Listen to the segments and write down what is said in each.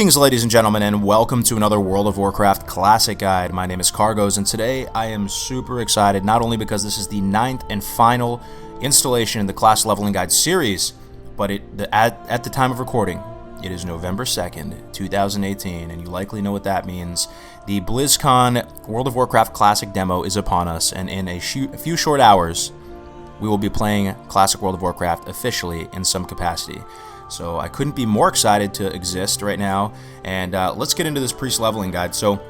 Greetings, ladies and gentlemen, and welcome to another World of Warcraft Classic Guide. My name is Cargos, and today I am super excited, not only because this is the 9th and final installation in the Class Leveling Guide series, but at the time of recording, it is November 2nd, 2018, and you likely know what that means. The BlizzCon World of Warcraft Classic demo is upon us, and in a few short hours, we will be playing Classic World of Warcraft officially in some capacity. So I couldn't be more excited to exist right now, and let's get into this priest leveling guide. So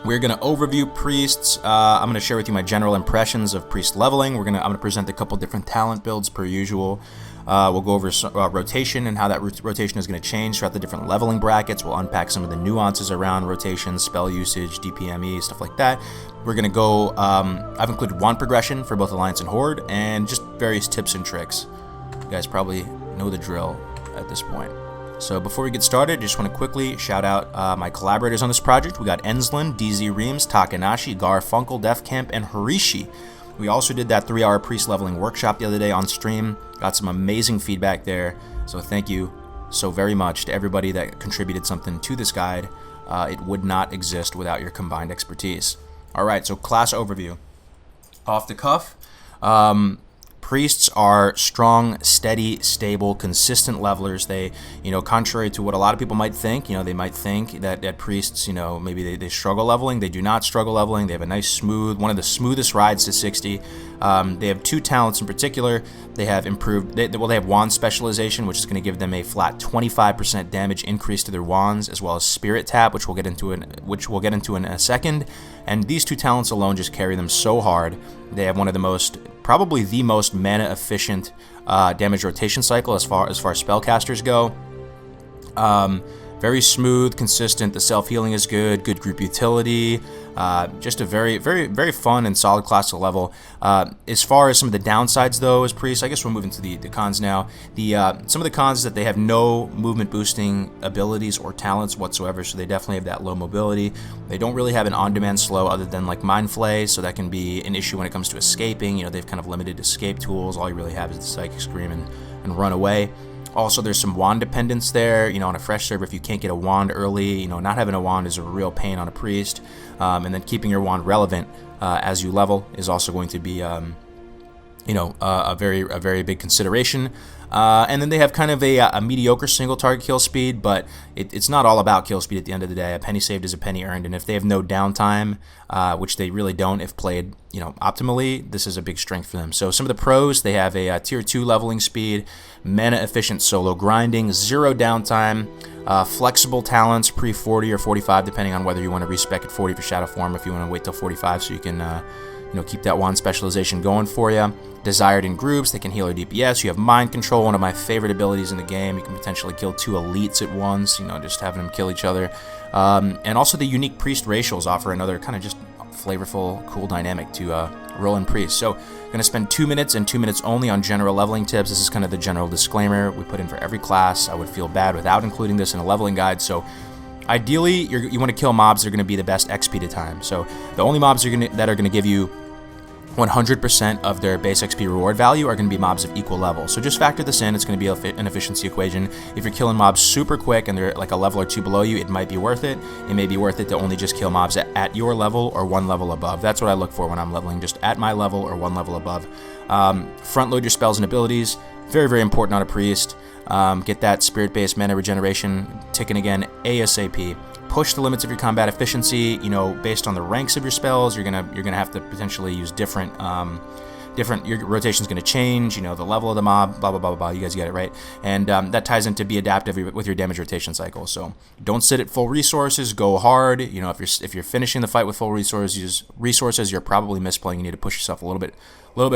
we're going to overview priests. I'm going to share with you my general impressions of priest leveling. I'm going to present a couple different talent builds per usual. We'll go over rotation and how that rotation is going to change throughout the different leveling brackets. We'll unpack some of the nuances around rotation, spell usage, DPME, stuff like that. We're going to go, I've included wand progression for both Alliance and Horde, and just various tips and tricks. You guys probably know the drill at this point. So before we get started, I just want to quickly shout out my collaborators on this project. We got Ensland, DZ Reams, Takanashi, Garfunkel, Defcamp, and Harishi. We also did that 3-hour priest leveling workshop the other day on stream. Got some amazing feedback there. So thank you so very much to everybody that contributed something to this guide. It would not exist without your combined expertise. Alright, so class overview. Off the cuff. Priests are strong, steady, stable, consistent levelers. They, contrary to what a lot of people might think, they might think that priests, maybe they struggle leveling. They do not struggle leveling. They have a nice one of the smoothest rides to 60. They have two talents in particular. They have improved, they have wand specialization, which is going to give them a flat 25% damage increase to their wands, as well as spirit tap, which we'll get into in a second. And these two talents alone just carry them so hard. They have one of the probably the most mana efficient damage rotation cycle as far as spellcasters go. Very smooth, consistent. The self-healing is good group utility. Just a very, very, very fun and solid class to level. As far as some of the downsides, though, as priests, I guess we'll move into the cons now. Some of the cons is that they have no movement boosting abilities or talents whatsoever, so they definitely have that low mobility. They don't really have an on-demand slow other than like Mind Flay, so that can be an issue when it comes to escaping. They've kind of limited escape tools. All you really have is the Psychic Scream and run away. Also, there's some wand dependence there. On a fresh server, if you can't get a wand early, not having a wand is a real pain on a priest. And then keeping your wand relevant as you level is also going to be, a very big consideration. And then they have kind of a mediocre single target kill speed, but it's not all about kill speed at the end of the day. A penny saved is a penny earned, and if they have no downtime, which they really don't if played optimally, this is a big strength for them. So some of the pros, they have a tier 2 leveling speed, mana efficient solo grinding, 0 downtime, flexible talents pre-40 or 45, depending on whether you want to respec at 40 for Shadow Form, if you want to wait till 45 so you can keep that wand specialization going for you. Desired in groups, they can heal or DPS. You have mind control, one of my favorite abilities in the game. You can potentially kill 2 elites at once, just having them kill each other. And also the unique priest racials offer another kind of just flavorful, cool dynamic to roll in priest. So I'm going to spend 2 minutes and 2 minutes only on general leveling tips. This is kind of the general disclaimer we put in for every class. I would feel bad without including this in a leveling guide. So ideally, you want to kill mobs that are going to be the best XP to time. So the only mobs that are going to give you 100% of their base XP reward value are going to be mobs of equal level. So just factor this in. It's going to be an efficiency equation. If you're killing mobs super quick and they're like a level or 2 below you, it might be worth it. It may be worth it to only just kill mobs at your level or 1 level above. That's what I look for when I'm leveling, just at my level or 1 level above. Front load your spells and abilities. Very, very important on a priest. Get that spirit-based mana regeneration ticking again ASAP. Push the limits of your combat efficiency. Based on the ranks of your spells, you're gonna have to potentially use different. Your rotation's gonna change. The level of the mob. Blah blah blah blah. You guys get it, right? And that ties into be adaptive with your damage rotation cycle. So don't sit at full resources. Go hard. If you're finishing the fight with full resources, you're probably misplaying. You need to push yourself a little bit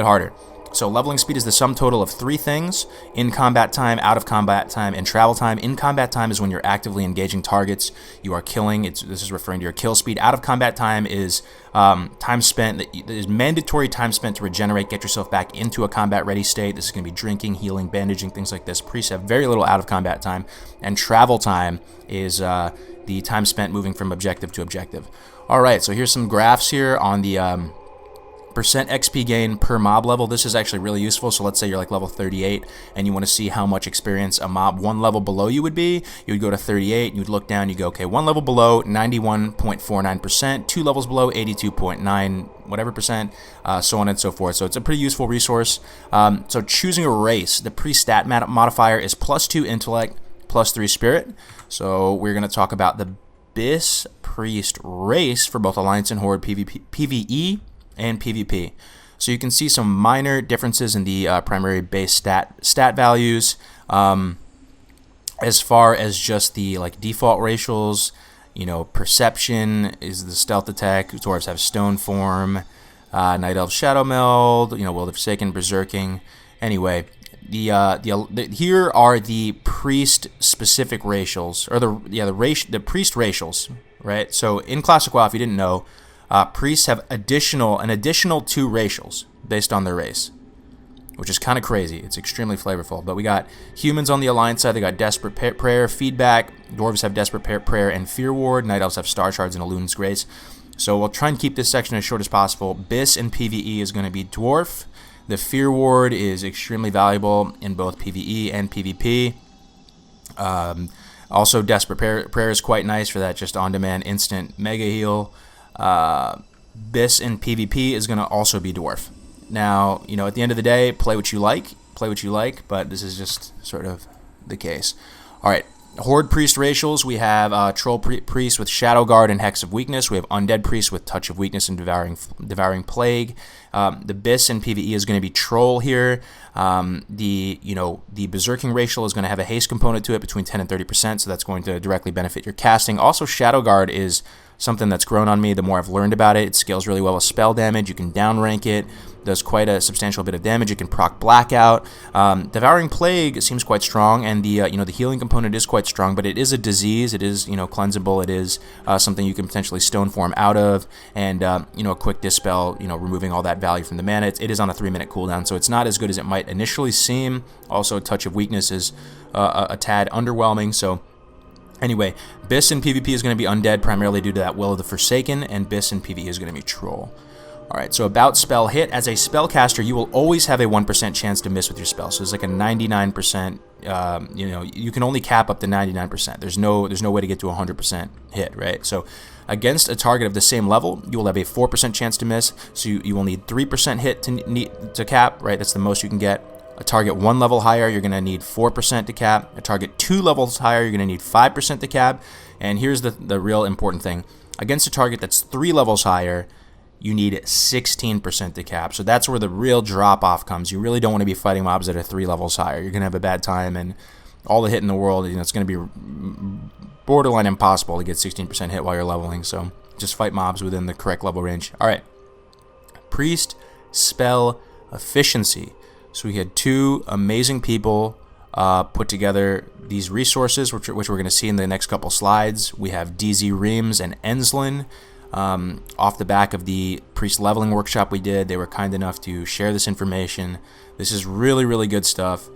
harder. So leveling speed is the sum total of 3 things: in combat time, out of combat time, and travel time. In combat time is when you're actively engaging targets. You are killing. This is referring to your kill speed. Out of combat time is time spent. Is mandatory time spent to regenerate, get yourself back into a combat ready state. This is going to be drinking, healing, bandaging, things like this. Priests have very little out of combat time, and travel time is the time spent moving from objective to objective. All right, so here's some graphs here on the Percent XP gain per mob level. This is actually really useful. So let's say you're like level 38 and you want to see how much experience a mob one level below you would be. You would go to 38, you'd look down, you go, okay, one level below, 91.49%, two levels below, 82.9 whatever percent, so on and so forth. So it's a pretty useful resource. So choosing a race, the pre-stat modifier is +2 intellect, +3 spirit. So we're going to talk about the Bis Priest race for both Alliance and Horde PvE and PvP. So you can see some minor differences in the primary base stat values. As far as just the like default racials, you know, perception is the stealth attack. Dwarves have stone form. Night Elf Shadow Meld. You know, Will of Forsaken, Berserking. Anyway, here are the priest specific racials, or the priest racials, right? So in Classic WoW, if you didn't know, priests have an additional 2 racials based on their race, which is kind of crazy. It's extremely flavorful. But we got humans on the Alliance side. They got Desperate Prayer, Feedback. Dwarves have Desperate Prayer and Fear Ward. Night Elves have Star Shards and Illumin's Grace. So we'll try and keep this section as short as possible. Bis and PvE is going to be Dwarf. The Fear Ward is extremely valuable in both PvE and PvP. Also, Desperate Prayer is quite nice for that just on-demand instant mega heal. Bis in PvP is going to also be Dwarf. Now, you know, at the end of the day, play what you like, but this is just sort of the case. All right, Horde Priest racials. We have Troll Priest with Shadow Guard and Hex of Weakness. We have Undead Priest with Touch of Weakness and Devouring Plague. The Bis in PvE is going to be Troll here. The Berserking racial is going to have a haste component to it between 10 and 30%, so that's going to directly benefit your casting. Also, Shadow Guard is something that's grown on me the more I've learned about it. It scales really well with spell damage. You can downrank it. Does quite a substantial bit of damage. It can proc Blackout. Devouring Plague seems quite strong, and the healing component is quite strong, but it is a disease. It is cleansable. It is something you can potentially stone form out of, and a quick dispel, removing all that value from the mana. It is on a 3-minute cooldown, so it's not as good as it might initially seem. Also, Touch of Weakness is a tad underwhelming. So anyway, Bis in PvP is going to be Undead, primarily due to that Will of the Forsaken, and Bis in PvE is going to be Troll. Alright, so about spell hit. As a spellcaster, you will always have a 1% chance to miss with your spell. So it's like a 99%, you can only cap up to 99%. There's no way to get to 100% hit, right? So against a target of the same level, you will have a 4% chance to miss. So you will need 3% hit to cap, right? That's the most you can get. A target 1 level higher, you're going to need 4% to cap. A target 2 levels higher, you're going to need 5% to cap. And here's the real important thing. Against a target that's 3 levels higher, you need 16% to cap. So that's where the real drop-off comes. You really don't want to be fighting mobs that are 3 levels higher. You're going to have a bad time, and all the hit in the world, it's going to be borderline impossible to get 16% hit while you're leveling. So just fight mobs within the correct level range. All right. Priest spell efficiency. So we had 2 amazing people put together these resources, which we're going to see in the next couple slides. We have DZ Reams and Enslin. Off the back of the priest leveling workshop we did, they were kind enough to share this information. This is really, really good stuff.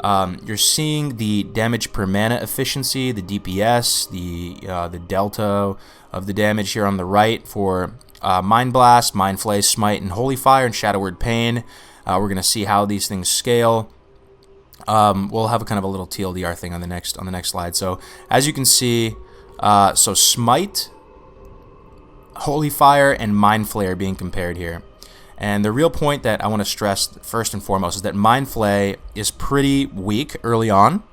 You're seeing the damage per mana efficiency, the DPS, the delta of the damage here on the right for Mind Blast, Mind Flay, Smite, and Holy Fire, and Shadow Word Pain. We're going to see how these things scale. We'll have a kind of a little TLDR thing on the next slide. So as you can see, so Smite, Holy Fire, and Mind Flay are being compared here. And the real point that I want to stress first and foremost is that Mind Flay is pretty weak early on.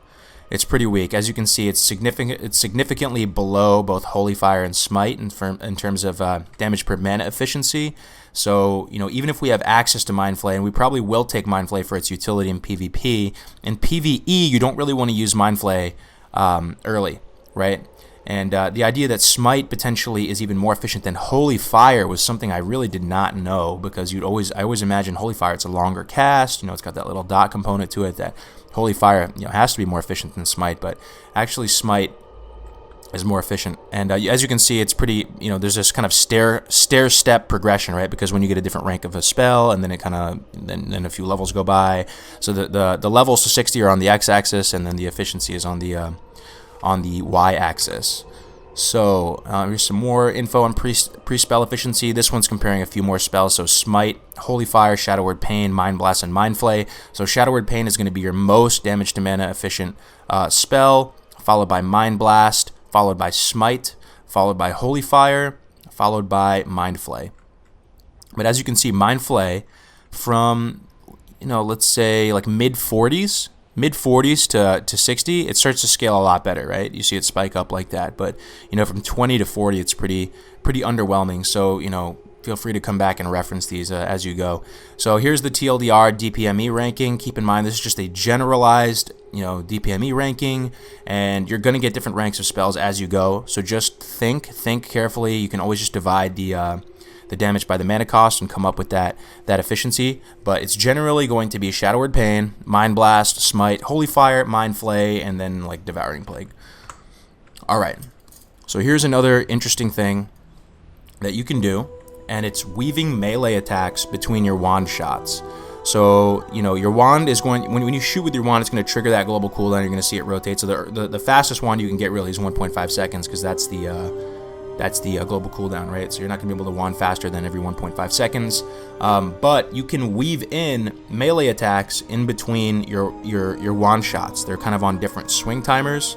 It's pretty weak. As you can see, it's significantly below both Holy Fire and Smite in terms of damage per mana efficiency. So, even if we have access to Mind Flay, and we probably will take Mind Flay for its utility in PvP, in PvE, you don't really want to use Mind Flay early, right? And the idea that Smite potentially is even more efficient than Holy Fire was something I really did not know, because I always imagine Holy Fire, it's a longer cast, it's got that little dot component to it, that Holy Fire has to be more efficient than Smite, but actually Smite is more efficient. And as you can see, it's pretty, there's this kind of stair-step progression, right? Because when you get a different rank of a spell, and then it kind of, then a few levels go by. So the levels to 60 are on the x-axis, and then the efficiency is on the y-axis. So here's some more info on pre-spell efficiency. This one's comparing a few more spells. So Smite, Holy Fire, Shadow Word Pain, Mind Blast, and Mind Flay. So Shadow Word Pain is going to be your most damage to mana efficient spell, followed by Mind Blast, followed by Smite, followed by Holy Fire, followed by Mind Flay. But as you can see, Mind Flay from, let's say like mid 40s to 60, it starts to scale a lot better, right? You see it spike up like that. But, from 20 to 40, it's pretty underwhelming. So, feel free to come back and reference these as you go. So here's the TLDR DPME ranking. Keep in mind, this is just a generalized, DPME ranking, and you're going to get different ranks of spells as you go. So just think carefully. You can always just divide the damage by the mana cost and come up with that efficiency. But it's generally going to be Shadow Word Pain, Mind Blast, Smite, Holy Fire, Mind Flay, and then like Devouring Plague. Alright, so here's another interesting thing that you can do, and it's weaving melee attacks between your wand shots. So, your wand is going, when you shoot with your wand, it's going to trigger that global cooldown. You're going to see it rotate. So the fastest wand you can get really is 1.5 seconds, because that's the global cooldown, right? So you're not going to be able to wand faster than every 1.5 seconds. But you can weave in melee attacks in between your wand shots. They're kind of on different swing timers.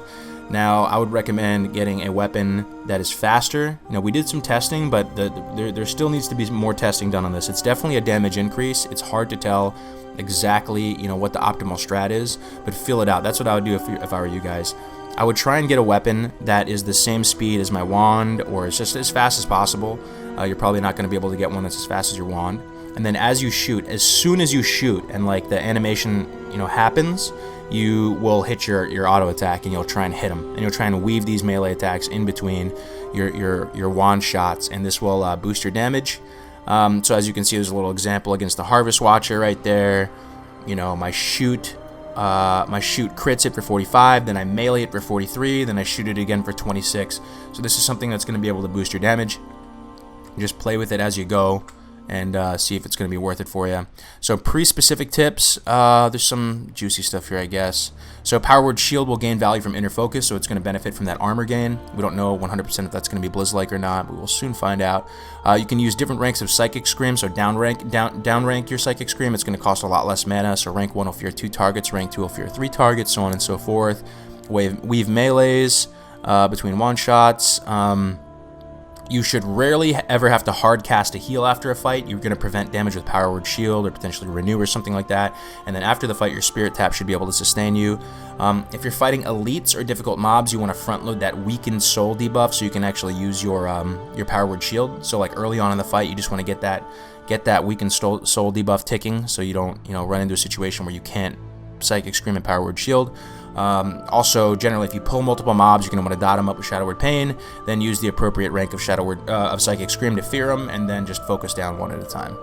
Now, I would recommend getting a weapon that is faster. We did some testing, but there still needs to be more testing done on this. It's definitely a damage increase. It's hard to tell exactly, what the optimal strat is, but feel it out. That's what I would do if I were you guys. I would try and get a weapon that is the same speed as my wand, or is just as fast as possible. You're probably not going to be able to get one that's as fast as your wand. And then as you shoot, as soon as you shoot and like the animation, happens, you will hit your auto attack and you'll try and hit them. And you'll try and weave these melee attacks in between your wand shots, and this will boost your damage. So as you can see, there's a little example against the Harvest Watcher right there. My shoot crits it for 45, then I melee it for 43, then I shoot it again for 26. So this is something that's going to be able to boost your damage. Just play with it as you go and see if it's going to be worth it for you. So pre-specific tips, there's some juicy stuff here, I guess. So Power Word Shield will gain value from inner focus, so it's going to benefit from that armor gain. We don't know 100% if that's going to be Blizz-like or not, but we'll soon find out. You can use different ranks of Psychic Scream, so down rank your Psychic Scream. It's going to cost a lot less mana, so rank 1 will fear 2 targets, rank 2 will fear 3 targets, so on and so forth. Weave melees between one shots. You should rarely ever have to hard cast a heal after a fight. You're going to prevent damage with Power Word Shield or potentially Renew or something like that. And then after the fight, your Spirit Tap should be able to sustain you. If you're fighting elites or difficult mobs, you want to front load that Weakened Soul debuff so you can actually use your Power Word Shield. So like early on in the fight, you just want to get that Weakened Soul debuff ticking so you don't run into a situation where you can't Psychic Scream and Power Word Shield. Also, generally, if you pull multiple mobs, you're going to want to dot them up with Shadow Word Pain, then use the appropriate rank of of Psychic Scream to fear them, and then just focus down one at a time.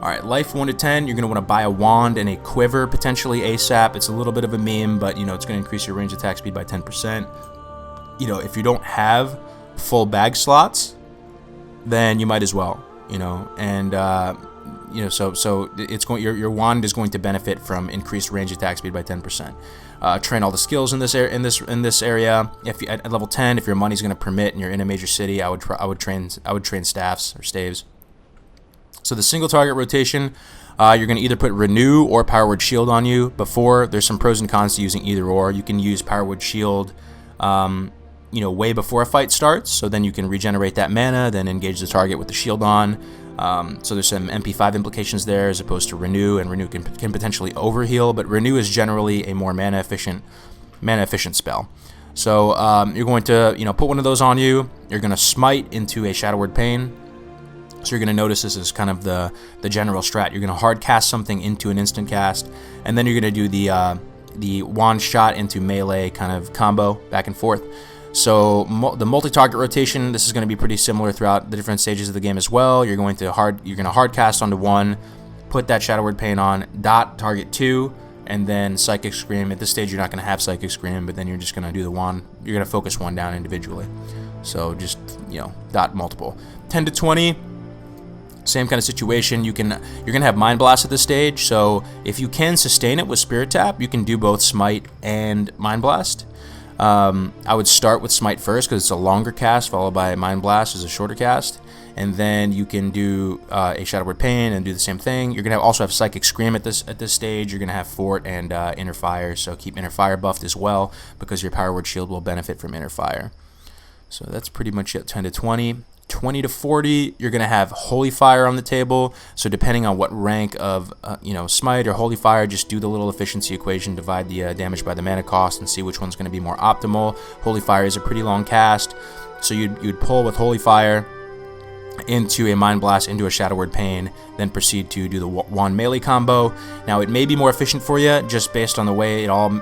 Alright, life 1 to 10, you're going to want to buy a wand and a quiver, potentially ASAP. It's a little bit of a meme, but, it's going to increase your range attack speed by 10%. If you don't have full bag slots, then you might as well, and... so it's going. Your wand is going to benefit from increased range attack speed by 10%. Train all the skills in this area. If you, at level 10, if your money's going to permit and you're in a major city, I would train staffs or staves. So the single target rotation, you're going to either put Renew or Power Word Shield on you. Before, there's some pros and cons to using either or. You can use Power Word Shield, way before a fight starts, so then you can regenerate that mana, then engage the target with the shield on. So there's some MP5 implications there as opposed to Renew, and Renew can potentially overheal, but Renew is generally a more mana efficient spell. So you're going to put one of those on you. You're going to Smite into a Shadow Word Pain. So you're going to notice this is kind of the general strat. You're going to hard cast something into an instant cast, and then you're going to do the wand shot into melee kind of combo back and forth. So the multi-target rotation, this is going to be pretty similar throughout the different stages of the game as well. You're going to hard cast onto one, put that Shadow Word Pain on, dot target 2, and then Psychic Scream. At this stage, you're not going to have Psychic Scream, but then you're just going to do the wand. You're going to focus one down individually. So just dot multiple. 10 to 20. Same kind of situation. You're gonna have Mind Blast at this stage, so if you can sustain it with Spirit Tap, you can do both Smite and Mind Blast. I would start with Smite first because it's a longer cast, followed by Mind Blast is a shorter cast. And then you can do a Shadow Word Pain and do the same thing. You're gonna also have Psychic Scream at this stage. You're gonna have Fort and Inner Fire, so keep Inner Fire buffed as well because your Power Word Shield will benefit from Inner Fire. So that's pretty much it. 10 to 20. 20 to 40, you're gonna have Holy Fire on the table. So depending on what rank of Smite or Holy Fire, just do the little efficiency equation, divide the damage by the mana cost, and see which one's gonna be more optimal. Holy Fire is a pretty long cast, so you'd pull with Holy Fire into a Mind Blast, into a Shadow Word Pain, then proceed to do the Wand melee combo. Now it may be more efficient for you just based on the way it all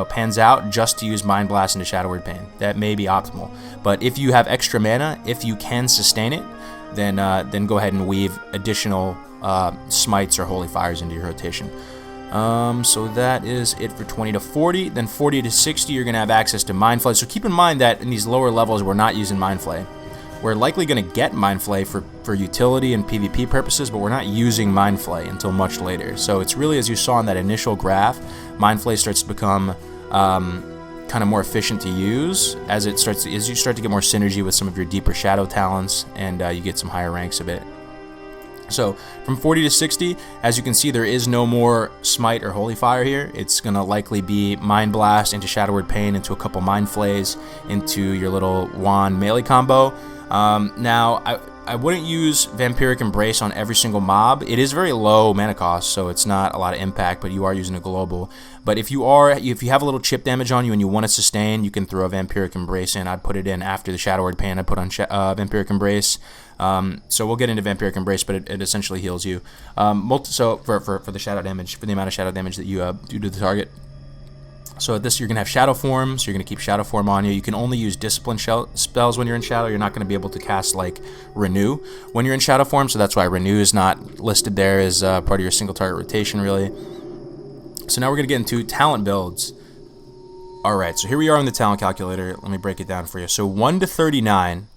pans out, just to use Mind Blast into Shadow Word Pain. That may be optimal. But if you have extra mana, if you can sustain it, then go ahead and weave additional Smites or Holy Fires into your rotation. So that is it for 20 to 40. Then 40 to 60, you're going to have access to Mind Flay. So keep in mind that in these lower levels, we're not using Mind Flay. We're likely going to get Mind Flay for utility and PvP purposes, but we're not using Mind Flay until much later. So it's really, as you saw in that initial graph, Mind Flay starts to become kind of more efficient to use as you start to get more synergy with some of your deeper shadow talents, and you get some higher ranks of it. So from 40 to 60, as you can see, there is no more Smite or Holy Fire here. It's going to likely be Mind Blast into Shadow Word Pain, into a couple Mind Flays, into your little Wand melee combo. Now, I wouldn't use Vampiric Embrace on every single mob. It is very low mana cost, so it's not a lot of impact, but you are using a global. But if you have a little chip damage on you and you want to sustain, you can throw a Vampiric Embrace in. I'd put it in after the Shadow Word Pain. I'd put on Vampiric Embrace. So we'll get into Vampiric Embrace, but it essentially heals you. So for the shadow damage, for the amount of shadow damage that you do to the target. So at this, you're going to have Shadow Form, so you're going to keep Shadow Form on you. You can only use Discipline spells when you're in Shadow. You're not going to be able to cast, like, Renew when you're in Shadow Form, so that's why Renew is not listed there as part of your single target rotation, really. So now we're going to get into talent builds. Alright, so here we are on the talent calculator. Let me break it down for you. So 1 to 39,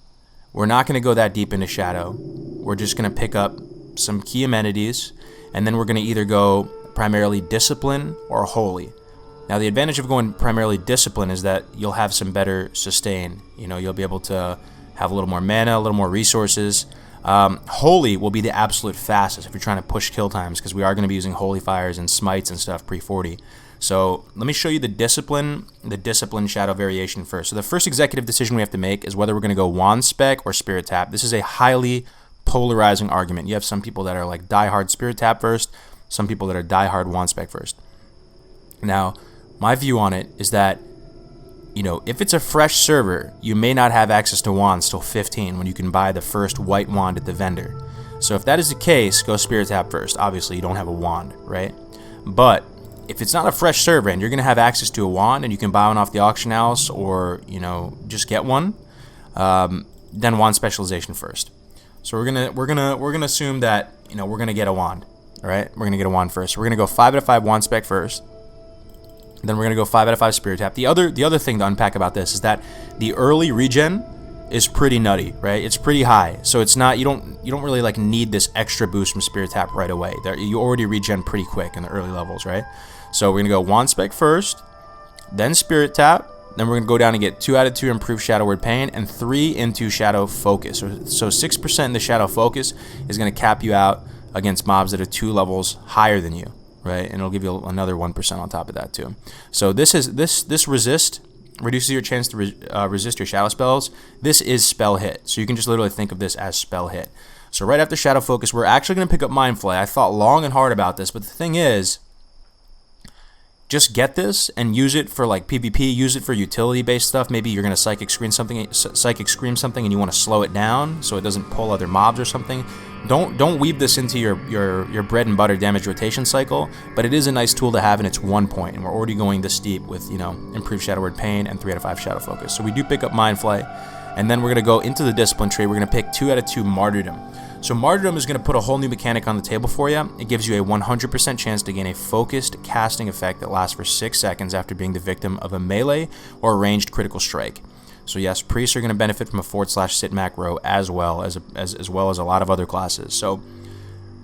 we're not going to go that deep into Shadow. We're just going to pick up some key amenities, and then we're going to either go primarily Discipline or Holy. Now, the advantage of going primarily Discipline is that you'll have some better sustain. You'll be able to have a little more mana, a little more resources. Holy will be the absolute fastest if you're trying to push kill times, because we are going to be using Holy Fires and Smites and stuff pre-40. So let me show you the Discipline Shadow variation first. So the first executive decision we have to make is whether we're going to go Wand Spec or Spirit Tap. This is a highly polarizing argument. You have some people that are like die-hard Spirit Tap first, some people that are die-hard Wand Spec first. Now, my view on it is that, if it's a fresh server, you may not have access to wands till 15 when you can buy the first white wand at the vendor. So if that is the case, go Spirit Tap first. Obviously, you don't have a wand, right? But if it's not a fresh server and you're going to have access to a wand and you can buy one off the auction house or, just get one, then wand specialization first. So we're gonna assume that, we're going to get a wand, all right? We're going to get a wand first. We're going to go 5 out of 5 wand spec first. Then we're going to go 5 out of 5 Spirit Tap. The other thing to unpack about this is that the early regen is pretty nutty, right? It's pretty high. So it's not, you don't really like need this extra boost from Spirit Tap right away. You already regen pretty quick in the early levels, right? So we're going to go Wand Spec first, then Spirit Tap, then we're going to go down and get 2 out of 2 improved Shadow Word Pain, and 3 into Shadow Focus. So 6% in the Shadow Focus is going to cap you out against mobs that are 2 levels higher than you. Right, and it'll give you another 1% on top of that too. So this resist reduces your chance to resist your shadow spells. This is spell hit, so you can just literally think of this as spell hit. So right after Shadow Focus, we're actually going to pick up Mind Flay. I thought long and hard about this, but the thing is, just get this and use it for like PvP. Use it for utility-based stuff. Maybe you're going to Psychic Scream something, and you want to slow it down so it doesn't pull other mobs or something. Don't weave this into your bread and butter damage rotation cycle, but it is a nice tool to have, and it's 1 point, and we're already going this deep with improved Shadow Word Pain and 3 out of 5 Shadow Focus. So we do pick up Mind Flay, and then we're going to go into the Discipline tree. We're going to pick 2 out of 2 Martyrdom. So Martyrdom is going to put a whole new mechanic on the table for you. It gives you a 100% chance to gain a focused casting effect that lasts for 6 seconds after being the victim of a melee or ranged critical strike. So yes, priests are going to benefit from a /sit macro as well as a lot of other classes. So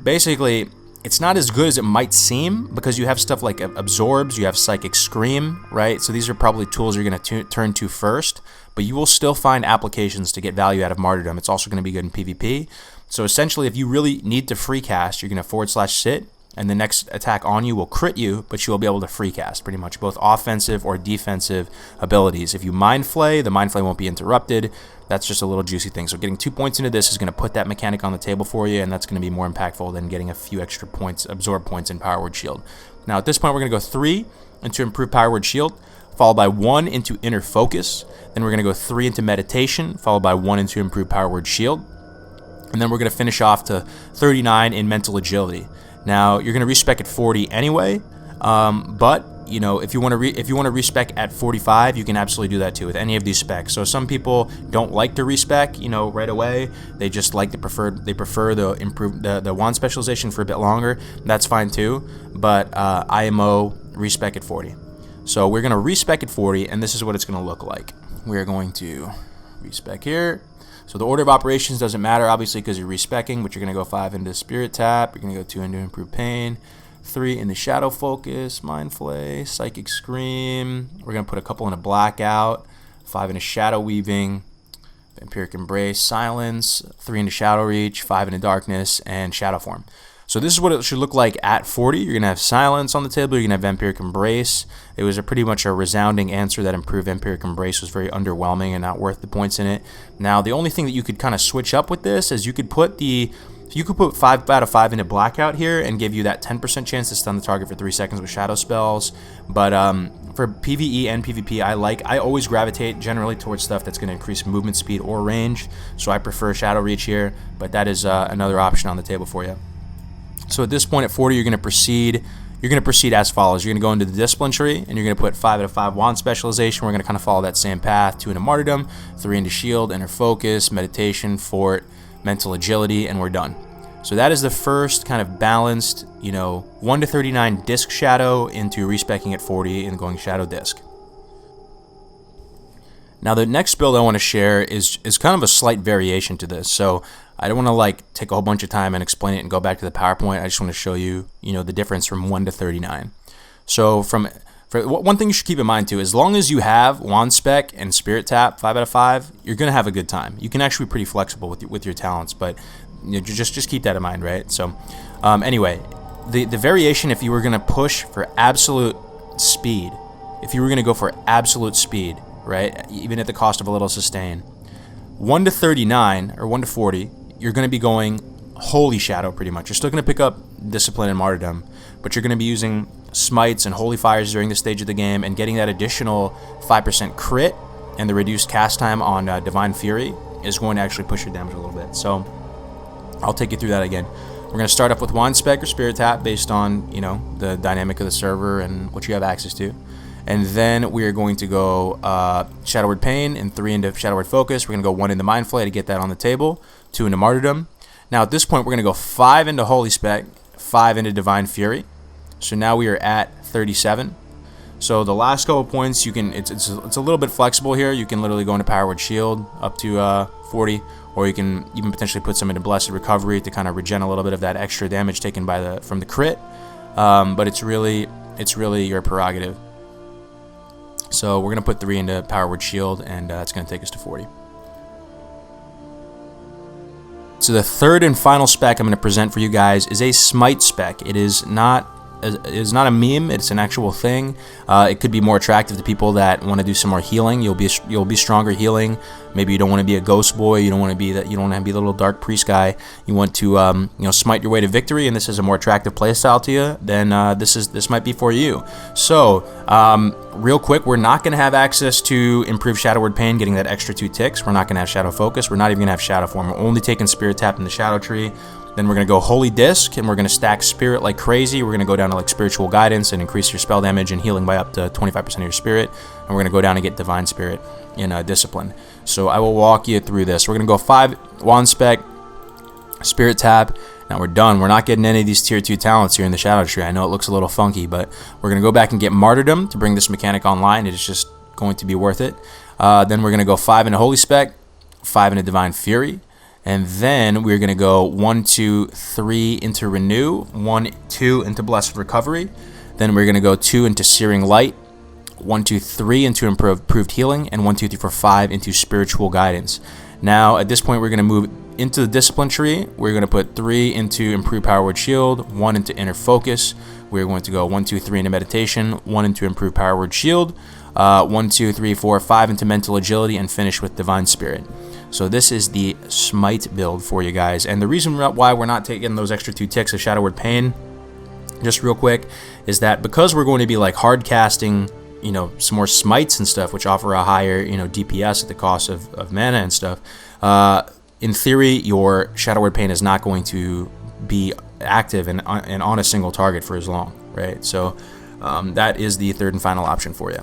basically, it's not as good as it might seem, because you have stuff like Absorbs, you have Psychic Scream, right? So these are probably tools you're going to turn to first, but you will still find applications to get value out of Martyrdom. It's also going to be good in PvP. So essentially, if you really need to free cast, you're going to /sit, and the next attack on you will crit you, but you will be able to free cast pretty much both offensive or defensive abilities. If you Mind Flay, the Mind Flay won't be interrupted. That's just a little juicy thing. So getting 2 points into this is going to put that mechanic on the table for you, and that's going to be more impactful than getting a few extra points, absorb points in Power Word Shield. Now at this point, we're going to go 3 into Improved Power Word Shield, followed by 1 into Inner Focus. Then we're going to go 3 into Meditation, followed by 1 into Improved Power Word Shield. And then we're going to finish off to 39 in Mental Agility. Now you're going to respec at 40 anyway, but you know, if you want to respec at 45, you can absolutely do that too with any of these specs. So some people don't like to respec, you know, right away. They just like they prefer the wand specialization for a bit longer. That's fine too. But IMO respec at 40. So we're going to respec at 40, and this is what it's going to look like. We're going to respec here. So the order of operations doesn't matter, obviously, because you're respeccing, but you're going to go 5 into Spirit Tap. You're going to go 2 into Improved Pain. 3 into Shadow Focus, Mind Flay, Psychic Scream. We're going to put a couple into Blackout, 5 into Shadow Weaving, Vampiric Embrace, Silence, 3 into Shadow Reach, 5 into Darkness, and Shadow Form. So this is what it should look like at 40. You're going to have Silence on the table. You're going to have Vampiric Embrace. It was pretty much a resounding answer that Improved Vampiric Embrace was very underwhelming and not worth the points in it. Now, the only thing that you could kind of switch up with this is you could put 5 out of 5 into Blackout here and give you that 10% chance to stun the target for 3 seconds with shadow spells. But for PvE and PvP, I always gravitate generally towards stuff that's going to increase movement speed or range. So I prefer Shadow Reach here, but that is another option on the table for you. So at this point at 40, you're going to proceed as follows. You're going to go into the Discipline tree, and you're going to put 5 out of 5 Wand Specialization. We're going to kind of follow that same path. 2 into Martyrdom, 3 into Shield, Inner Focus, Meditation, Fort, Mental Agility, and we're done. So that is the first kind of balanced, you know, 1 to 39 Disc Shadow into respecking at 40 and going Shadow Disc. Now the next build I want to share is kind of a slight variation to this. So I don't want to like take a whole bunch of time and explain it and go back to the PowerPoint. I just want to show you, you know, the difference from 1 to 39. So one thing you should keep in mind too, as long as you have Wand Spec and Spirit Tap 5 out of 5, you're gonna have a good time. You can actually be pretty flexible with your talents, but you know, just keep that in mind, right? So anyway, the variation, if you were gonna push for absolute speed, if you were gonna go for absolute speed, right, even at the cost of a little sustain, 1 to 39 or 1 to 40, you're gonna be going Holy Shadow pretty much. You're still gonna pick up Discipline and Martyrdom, but you're gonna be using Smites and Holy Fires during this stage of the game and getting that additional 5% crit and the reduced cast time on Divine Fury is going to actually push your damage a little bit. So I'll take you through that again. We're going to start up with Wand Spec or Spirit Tap based on, you know, the dynamic of the server and what you have access to. And then we are going to go Shadow Word Pain and 3 into Shadow Word Focus. We're going to go 1 into Mind Flay to get that on the table, 2 into Martyrdom. Now at this point we're going to go 5 into Holy Spec, 5 into Divine Fury. So now we are at 37. So the last couple points, you can it's a little bit flexible here. You can literally go into Power Word Shield up to 40, or you can even potentially put some into Blessed Recovery to kind of regen a little bit of that extra damage taken from the crit. But it's really your prerogative. So we're gonna put 3 into Power Word Shield, and that's gonna take us to 40. So the third and final spec I'm going to present for you guys is a Smite spec. It is not a meme. It's an actual thing. It could be more attractive to people that want to do some more healing. You'll be stronger healing. Maybe you don't want to be a ghost boy. You don't want to be that. You don't want to be the little dark priest guy. You want to smite your way to victory, and this is a more attractive playstyle to you. Then this might be for you. So real quick, we're not going to have access to improved Shadow Word Pain, getting that extra 2 ticks. We're not going to have Shadow Focus. We're not even going to have Shadow Form. We're only taking Spirit Tap in the Shadow Tree. Then we're going to go Holy Disc, and we're going to stack Spirit like crazy. We're going to go down to like Spiritual Guidance and increase your spell damage and healing by up to 25% of your Spirit. And we're going to go down and get Divine Spirit in Discipline. So I will walk you through this. We're going to go 5 Wand Spec, Spirit Tap. Now we're done. We're not getting any of these tier 2 talents here in the Shadow Tree. I know it looks a little funky, but we're going to go back and get Martyrdom to bring this mechanic online. It is just going to be worth it. Then we're going to go 5 into Holy Spec, 5 into Divine Fury. And then we're going to go 1, 2, 3 into Renew, 1, 2 into Blessed Recovery. Then we're going to go 2 into Searing Light, 1, 2, 3 into Improved Healing, and 1, 2, 3, 4, 5 into Spiritual Guidance. Now, at this point, we're going to move into the Discipline tree. We're going to put 3 into Improved Power Word Shield, 1 into Inner Focus. We're going to go 1, 2, 3 into Meditation, 1 into Improved Power Word Shield, 1, 2, 3, 4, 5 into Mental Agility, and finish with Divine Spirit. So this is the Smite build for you guys. And the reason why we're not taking those extra 2 ticks of Shadow Word Pain, just real quick, is that because we're going to be like hard casting, you know, some more smites and stuff, which offer a higher, you know, DPS at the cost of mana and stuff. In theory, your Shadow Word Pain is not going to be active and on a single target for as long, right? So that is the third and final option for you.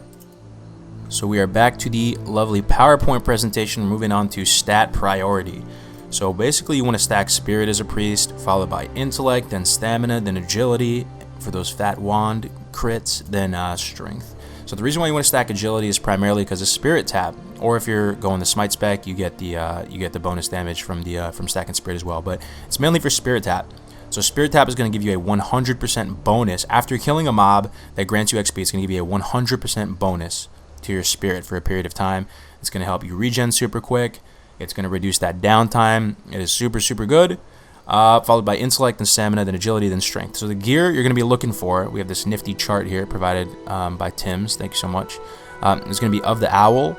So we are back to the lovely PowerPoint presentation, moving on to stat priority. So basically, you want to stack Spirit as a priest, followed by Intellect, then Stamina, then Agility for those fat wand crits, then Strength. So the reason why you want to stack Agility is primarily because of Spirit tab, or if you're going the Smite spec, you get the bonus damage from stacking Spirit as well. But it's mainly for Spirit tab. So Spirit tab is going to give you a 100% bonus after killing a mob that grants you XP. It's going to give you a 100% bonus to your Spirit for a period of time. It's going to help you regen super quick. It's going to reduce that downtime. It is super, super good. Followed by Intellect, then Stamina, then Agility, then Strength. So the gear you're going to be looking for, we have this nifty chart here provided by Tim's. Thank you so much. It's going to be of the Owl.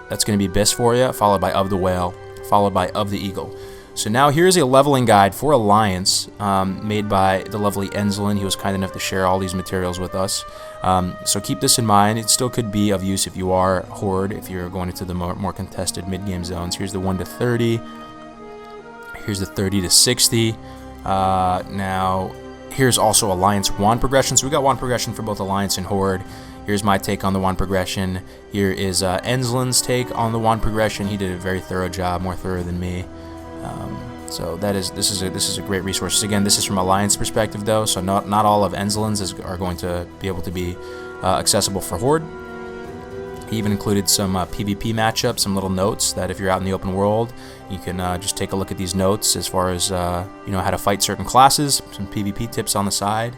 That's going to be Biss for you, followed by of the Whale, followed by of the Eagle. So now here's a leveling guide for Alliance made by the lovely Enzlin. He was kind enough to share all these materials with us. So keep this in mind. It still could be of use if you are Horde, if you're going into the more contested mid-game zones. Here's the 1 to 30. Here's the 30 to 60. Now, here's also Alliance wand progression. So we got wand progression for both Alliance and Horde. Here's my take on the wand progression. Here is Enzlin's take on the wand progression. He did a very thorough job, more thorough than me. So this is a great resource. Again, this is from Alliance perspective though, so not all of Enzlin's are going to be able to be accessible for Horde. He even included some PvP matchups, some little notes that if you're out in the open world, you can just take a look at these notes as far as you know, how to fight certain classes, some PvP tips on the side.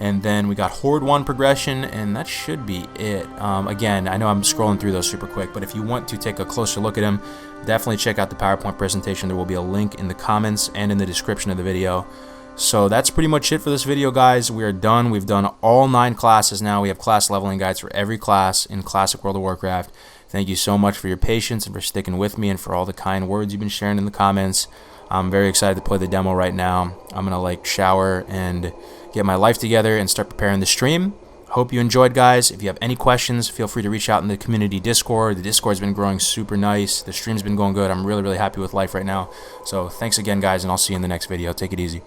And then we got Horde 1 progression, and that should be it. Again, I know I'm scrolling through those super quick, but if you want to take a closer look at them, definitely check out the PowerPoint presentation. There will be a link in the comments and in the description of the video. So that's pretty much it for this video, guys. We are done. We've done all 9 classes now. We have class leveling guides for every class in Classic World of Warcraft. Thank you so much for your patience and for sticking with me and for all the kind words you've been sharing in the comments. I'm very excited to play the demo right now. I'm going to shower and get my life together and start preparing the stream. Hope you enjoyed, guys. If you have any questions, feel free to reach out in the community Discord. The Discord's been growing super nice. The stream's been going good. I'm really, really happy with life right now. So thanks again, guys, and I'll see you in the next video. Take it easy.